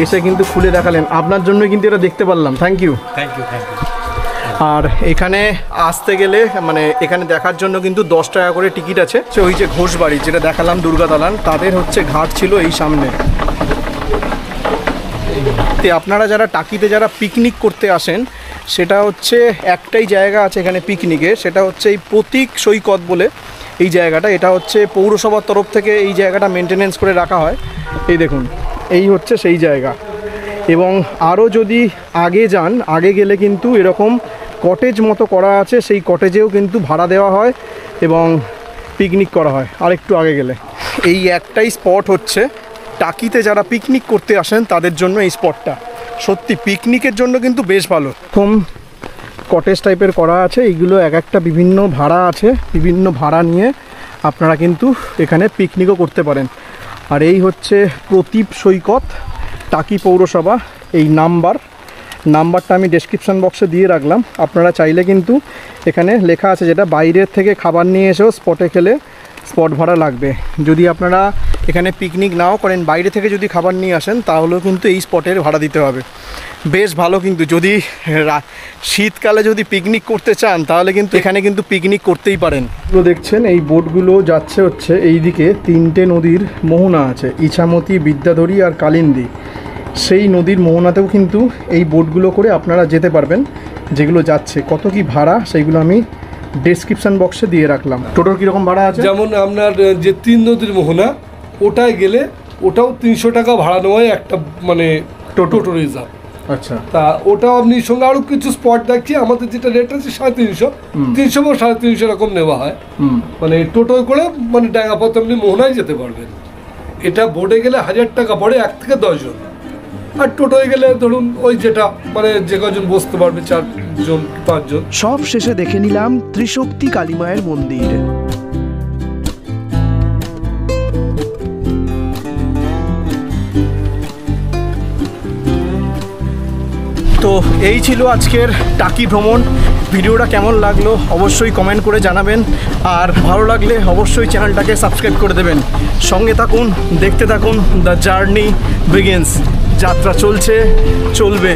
এসে কিন্তু খুলে দেখালেন। আপনার জন্যই কিন্তু এটা দেখতে পারলাম। Thank you. আর এখানে আসতে গেলে মানে এখানে দেখার জন্য কিন্তু 10 টাকা করে টিকিট আছে। ওই যে ঘোষ বাড়ি যেটা দেখালাম দুর্গা দালান, তাদের হচ্ছে ঘাট ছিল এই সামনে। আপনারা যারা টাকিতে যারা পিকনিক করতে আসেন, সেটা হচ্ছে একটাই জায়গা আছে এখানে পিকনিকে, সেটা হচ্ছে এই প্রতীক সৈকত বলে এই জায়গাটা। এটা হচ্ছে পৌরসভার তরফ থেকে এই জায়গাটা মেনটেনেন্স করে রাখা হয়। এই দেখুন, এই হচ্ছে সেই জায়গা। এবং আরও যদি আগে যান, আগে গেলে কিন্তু এরকম কটেজ মতো করা আছে, সেই কটেজেও কিন্তু ভাড়া দেওয়া হয় এবং পিকনিক করা হয় আর একটু আগে গেলে। এই একটাই স্পট হচ্ছে টাকিতে যারা পিকনিক করতে আসেন তাদের জন্য এই স্পটটা সত্যি পিকনিকের জন্য কিন্তু বেশ ভালো। প্রথম কটেজ টাইপের করা আছে, এইগুলো এক একটা বিভিন্ন ভাড়া আছে, বিভিন্ন ভাড়া নিয়ে আপনারা কিন্তু এখানে পিকনিকও করতে পারেন। আর এই হচ্ছে প্রতীপ সৈকত, টাকি পৌরসভা। এই নাম্বারটা আমি ডেসক্রিপশন বক্সে দিয়ে রাখলাম। আপনারা চাইলে কিন্তু এখানে লেখা আছে যেটা বাইরের থেকে খাবার নিয়ে এসেও স্পটে খেলে স্পট ভাড়া লাগবে। যদি আপনারা এখানে পিকনিক নাও করেন, বাইরে থেকে যদি খাবার নিয়ে আসেন তাহলেও কিন্তু এই স্পটের ভাড়া দিতে হবে। বেশ ভালো। কিন্তু যদি শীতকালে যদি পিকনিক করতে চান তাহলে কিন্তু এখানে কিন্তু পিকনিক করতেই পারেন। তো দেখছেন এই বোটগুলো যাচ্ছে হচ্ছে এই দিকে 3টে নদীর মোহনা আছে, ইছামতি, বিদ্যাধরী আর কালিন্দী। সেই নদীর মোহনাতেও কিন্তু এই বোটগুলো করে আপনারা যেতে পারবেন। যেগুলো যাচ্ছে কত কি ভাড়া সেইগুলো আমি ডেসক্রিপশন বক্সে দিয়ে রাখলাম। টোটোর কীরকম ভাড়া আছে? যেমন আপনার যে 3 নদীর মোহনা, ওটায় গেলে ওটাও 300 টাকা ভাড়া নেওয়ায় একটা মানে টোটো রিজার্ভ। আচ্ছা, তা ওটাও আপনি সঙ্গে আরও কিছু স্পট দেখছি। আমাদের যেটা রেট আছে 350, 300 বা 350 এরকম নেওয়া হয়। মানে টোটোয় করে মানে ডাঙ্গাপথে আপনি মোহনায় যেতে পারবেন। এটা বোটে গেলে 1000 টাকা পড়ে 1 থেকে 10 জন, আর টোটোয় গেলে ধরুন ওই যেটা মানে যে কজন বসতে পারবে 4 জন 5 জন। সব শেষে দেখে নিলাম ত্রিশক্তি কালী মায়ের মন্দির। তো এই ছিল আজকের টাকি ভ্রমণ। ভিডিওটা কেমন লাগলো অবশ্যই কমেন্ট করে জানাবেন, আর ভালো লাগলে অবশ্যই চ্যানেলটাকে সাবস্ক্রাইব করে দেবেন। সঙ্গে থাকুন, দেখতে থাকুন। The journey begins. যাত্রা চলছে, চলবে।